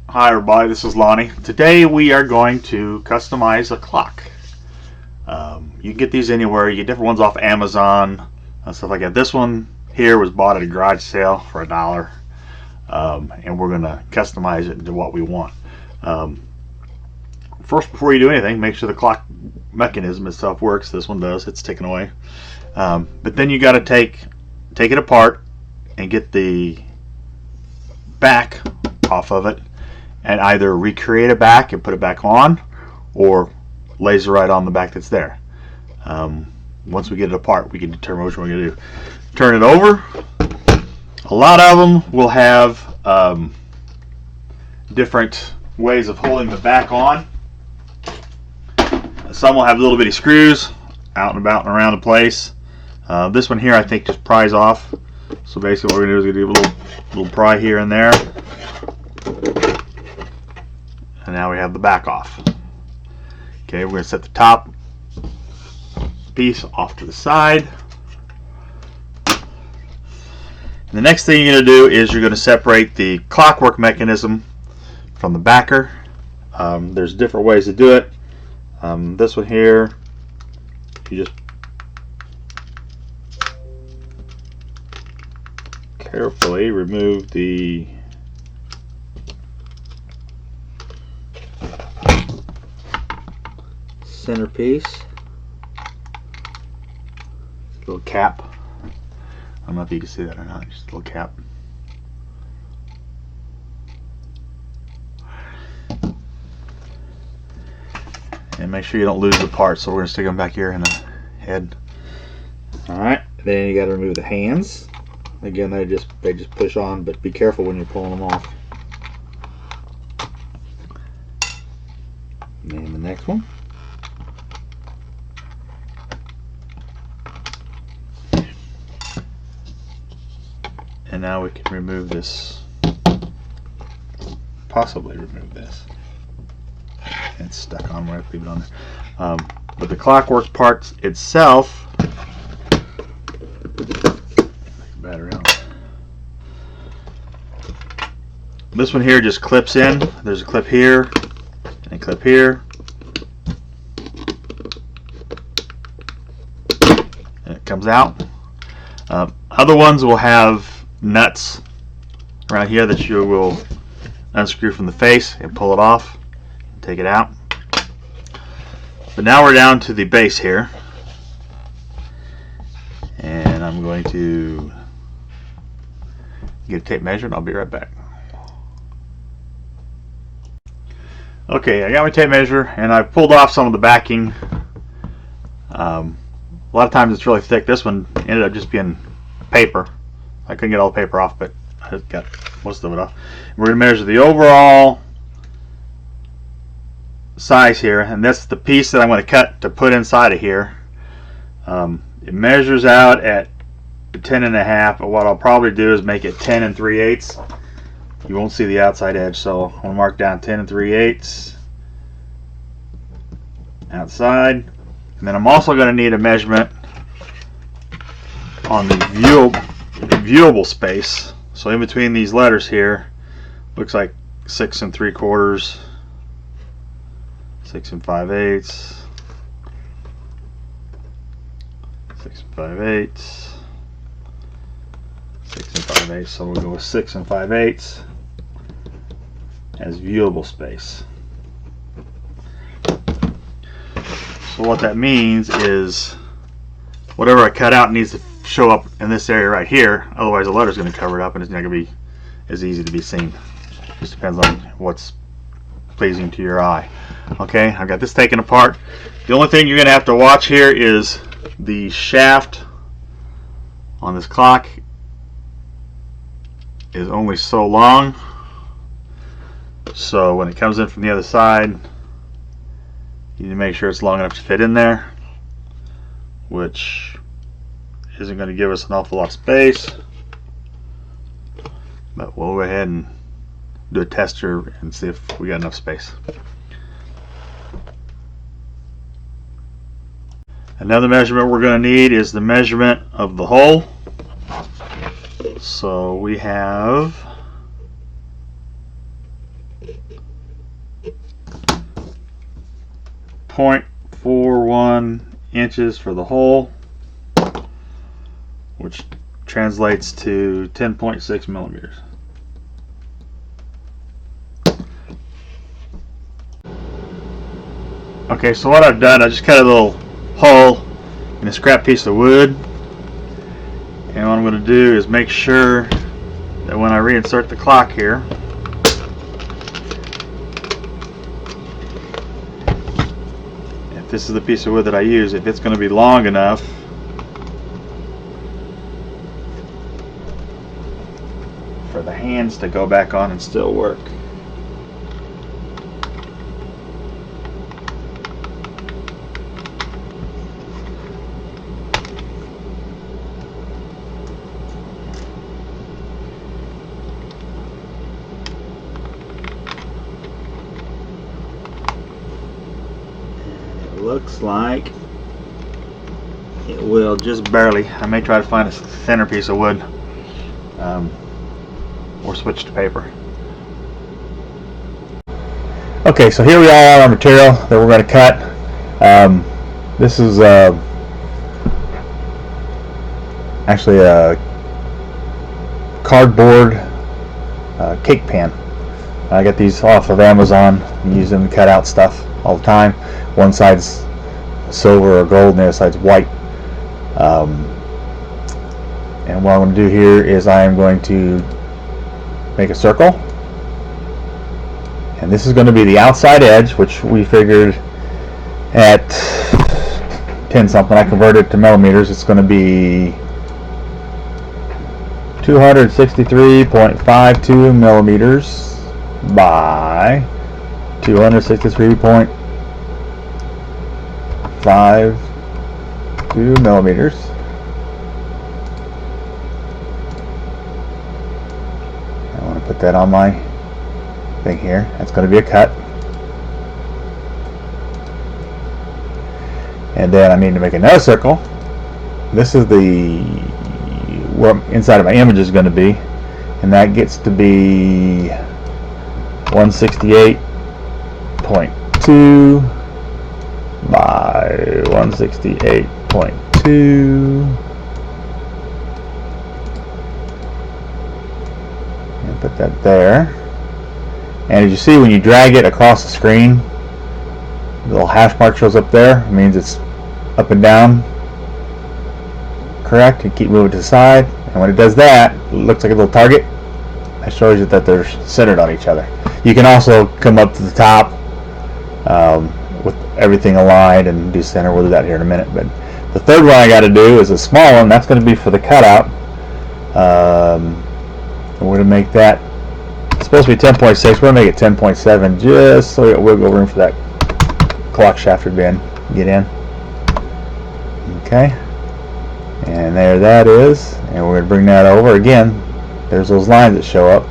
Hi everybody, this is Lonnie. Today we are going to customize a clock. You can get these anywhere. You get different ones off Amazon and stuff like that. This one here was bought at a garage sale for $1, and we're going to customize it into what we want. First, before you do anything, make sure the clock mechanism itself works. This one does. It's taken away. But then you got to take it apart and get the back off of it, and either recreate it back and put it back on, or laser right on the back that's there. Once we get it apart, we can determine which one we're going to do. Turn it over. A lot of them will have different ways of holding the back on. Some will have little bitty screws out and about and around the place. This one here, I think, just pries off. So basically what we're going to do is do a little pry here and there. And now we have the back off. Okay, we're going to set the top piece off to the side. And the next thing you're going to do is you're going to separate the clockwork mechanism from the backer. There's different ways to do it. This one here, you just carefully remove the centerpiece, little cap. I don't know if you can see that or not, just a little cap. And make sure you don't lose the parts, so we're going to stick them back here in the head. Alright, then you got to remove the hands. Again, they just push on, but be careful when you're pulling them off. And the next one. And now we can remove this, possibly remove this. It's stuck on where I leave it on there. But the clockwork parts itself, battery on. This one here just clips in. There's a clip here and a clip here. And it comes out. Other ones will have nuts right here that you will unscrew from the face and pull it off and take it out. But now we're down to the base here, and I'm going to get a tape measure and I'll be right back. Okay, I got my tape measure and I pulled off some of the backing. A lot of times it's really thick. This one ended up just being paper. I couldn't get all the paper off, but I got most of it off. We're going to measure the overall size here, and that's the piece that I'm going to cut to put inside of here. It measures out at 10.5, but what I'll probably do is make it 10 3/8. You won't see the outside edge, so I'm going to mark down 10 3/8 outside. And then I'm also going to need a measurement on the viewable space. So in between these letters here, looks like 6 3/4, 6 5/8, 6 5/8, 6 5/8. So we'll go with 6 5/8 as viewable space. So what that means is whatever I cut out needs to show up in this area right here, otherwise the letter's going to cover it up and it's not going to be as easy to be seen. Just depends on what's pleasing to your eye. Okay, I've got this taken apart. The only thing you're going to have to watch here is the shaft on this clock is only so long, so when it comes in from the other side you need to make sure it's long enough to fit in there, which isn't going to give us an awful lot of space, but we'll go ahead and do a tester and see if we got enough space. Another measurement we're going to need is the measurement of the hole. So we have 0.41 inches for the hole, which translates to 10.6 millimeters. Okay, so what I've done, I just cut a little hole in a scrap piece of wood, and what I'm going to do is make sure that when I reinsert the clock here, if this is the piece of wood that I use, if it's going to be long enough for the hands to go back on and still work. Looks like it will just barely. I may try to find a thinner piece of wood, or switch to paper. Okay, so here we are on our material that we're going to cut. This is actually a cardboard cake pan. I get these off of Amazon and use them to cut out stuff all the time. One side's silver or gold and the other side's white. And what I'm going to do here is I am going to make a circle, and this is going to be the outside edge, which we figured at 10 something. I converted it to millimeters. It's going to be 263.52 millimeters by 263.52 millimeters. I want to put that on my thing here. That's going to be a cut. And then I need to make another circle. This is the where inside of my image is going to be, and that gets to be 168.2 by 168.2, and put that there. And as you see, when you drag it across the screen, the little hash mark shows up there. It means it's up and down correct. You keep moving to the side, and when it does that, it looks like a little target. That shows you that they're centered on each other. You can also come up to the top with everything aligned and do center. We'll do that here in a minute. But the third one I got to do is a small one. That's going to be for the cutout. We're going to make that. It's supposed to be 10.6. We're going to make it 10.7 just so we got wiggle room for that clock shaft to get in. Okay. And there that is. And we're going to bring that over again. There's those lines that show up.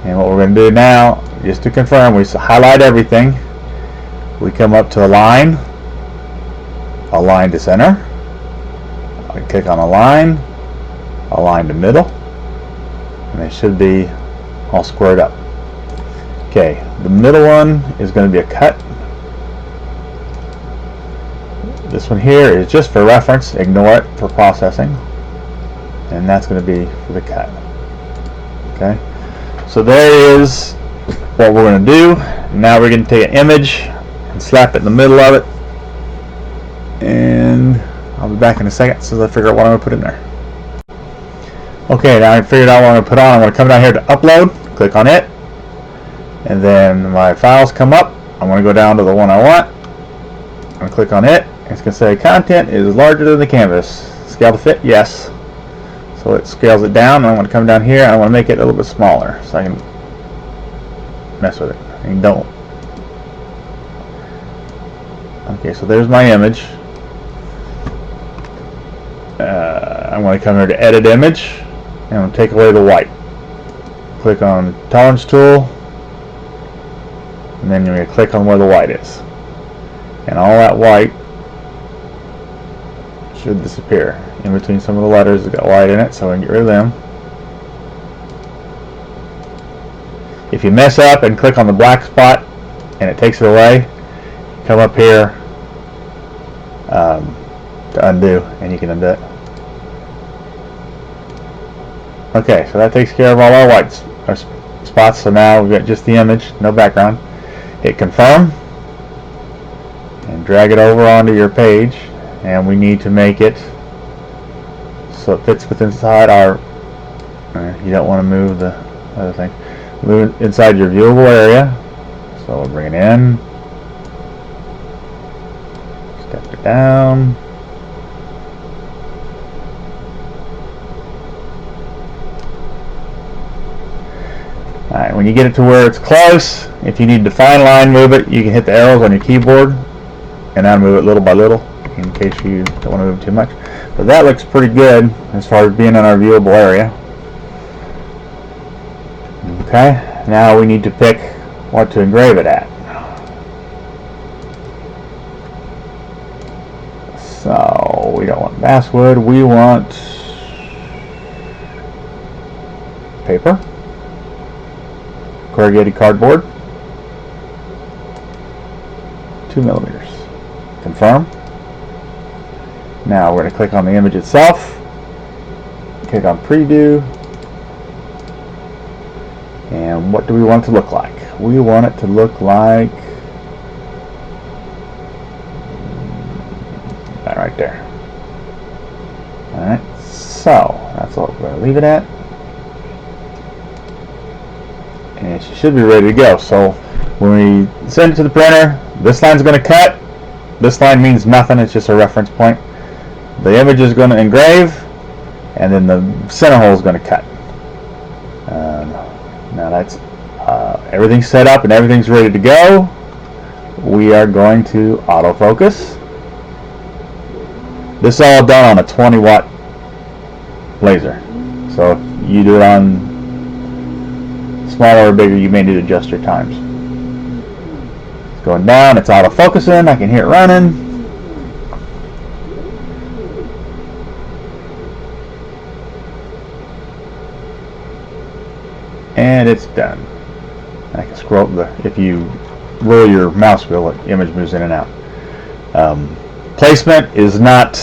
And what we're going to do now, just to confirm, we highlight everything. We come up to align to center. I click on align to middle, and it should be all squared up. Okay, the middle one is going to be a cut. This one here is just for reference. Ignore it for processing, and that's going to be for the cut. Okay. So there is what we're going to do. Now we're going to take an image and slap it in the middle of it, and I'll be back in a second as I figure out what I'm going to put in there. Okay, now I figured out what I'm going to put on. I'm going to come down here to upload, click on it, and then my files come up. I'm going to go down to the one I want. I'm going to click on it. It's going to say content is larger than the canvas. Scale to fit? Yes. So it scales it down, and I want to come down here and I want to make it a little bit smaller so I can mess with it. And don't. Okay, so there's my image. I'm going to come here to edit image, and I'm going to take away the white. Click on the tolerance tool, and then you're going to click on where the white is. And all that white should disappear. In between some of the letters that got white in it, so I can get rid of them. If you mess up and click on the black spot and it takes it away, come up here to undo, and you can undo it. Okay, so that takes care of all our white spots. So now we've got just the image, no background. Hit confirm and drag it over onto your page, and we need to make it so it fits within inside our, you don't want to move the other thing, move it inside your viewable area. So we'll bring it in, step it down, alright. When you get it to where it's close, if you need to fine line move it, you can hit the arrows on your keyboard and that'll move it little by little in case you don't want to move too much. But that looks pretty good as far as being in our viewable area. Okay, now we need to pick what to engrave it at. So we don't want basswood, we want paper, corrugated cardboard, 2 millimeters. Confirm. Now we're going to click on the image itself, click on preview, and what do we want it to look like? We want it to look like that right there. Alright, so that's what we're going to leave it at. And she should be ready to go. So when we send it to the printer, this line's going to cut. This line means nothing, it's just a reference point. The image is going to engrave, and then the center hole is going to cut. Now that's everything's set up and everything's ready to go. We are going to autofocus. This is all done on a 20 watt laser. So if you do it on smaller or bigger, you may need to adjust your times. It's going down, it's autofocusing, I can hear it running. And it's done. I can scroll if you roll your mouse wheel, the image moves in and out. Placement is not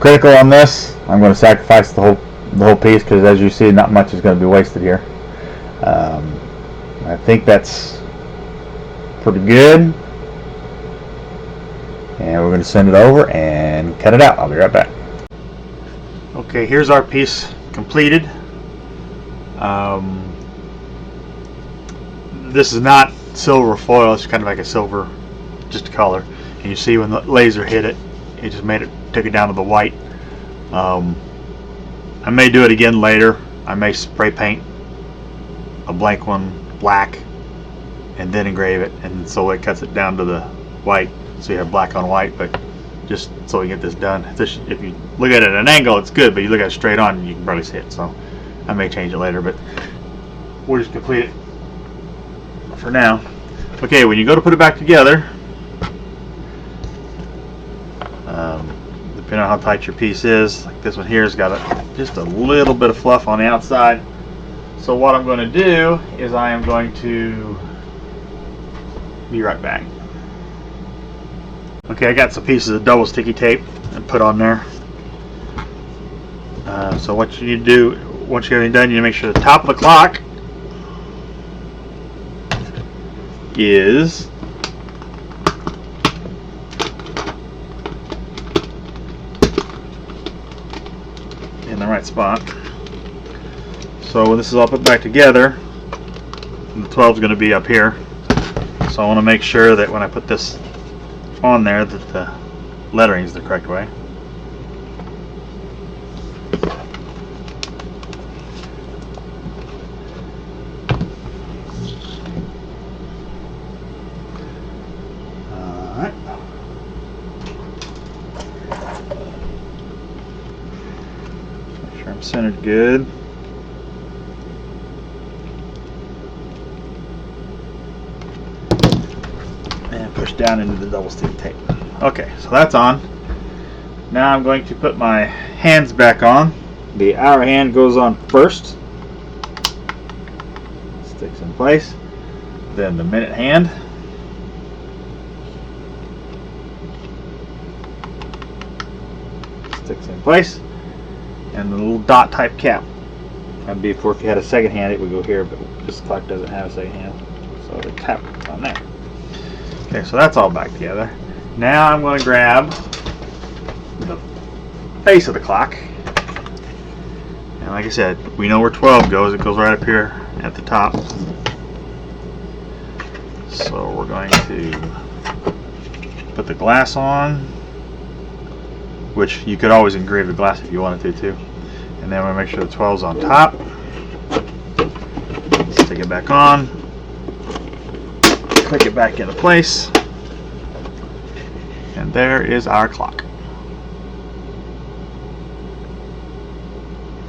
critical on this. I'm going to sacrifice the whole piece because, as you see, not much is going to be wasted here. I think that's pretty good, and we're going to send it over and cut it out. I'll be right back. Okay, here's our piece completed. This is not silver foil, it's kind of like a silver, just a color. And you see when the laser hit it, it just took it down to the white. I may do it again later. I may spray paint a blank one black and then engrave it, and so it cuts it down to the white, so you have black on white. But just so we get this done, if you look at it at an angle, it's good, but you look at it straight on, you can barely see it. So I may change it later, but we'll just complete it for now. Okay, when you go to put it back together, depending on how tight your piece is, like this one here has got just a little bit of fluff on the outside. So what I'm going to do is I am going to be right back. Okay, I got some pieces of double sticky tape and put on there. So what you need to do, once you have everything done, you need to make sure the top of the clock is in the right spot. So when this is all put back together, the 12 is going to be up here. So I want to make sure that when I put this on there that the lettering is the correct way. Alright. Make sure I'm centered good. Push down into the double stick tape. Okay, so that's on. Now I'm going to put my hands back on. The hour hand goes on first. Sticks place. Then the minute hand. Sticks in place. And the little dot type cap. That'd be for if you had a second hand, it would go here, but this clock doesn't have a second hand. So the cap is on there. Okay, so that's all back together. Now I'm going to grab the face of the clock. And like I said, we know where 12 goes. It goes right up here at the top. So we're going to put the glass on, which you could always engrave the glass if you wanted to too. And then we'll make sure the 12's on top. Stick it back on. Click it back into place. And there is our clock.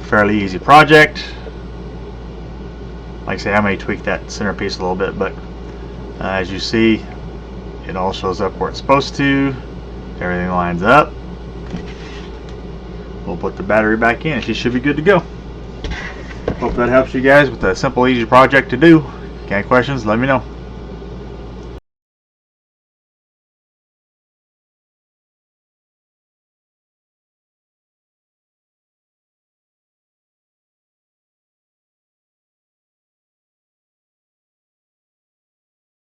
Fairly easy project. Like I say, I may tweak that centerpiece a little bit, but as you see, it all shows up where it's supposed to. Everything lines up. We'll put the battery back in and she should be good to go. Hope that helps you guys with a simple, easy project to do. If you got any questions, let me know.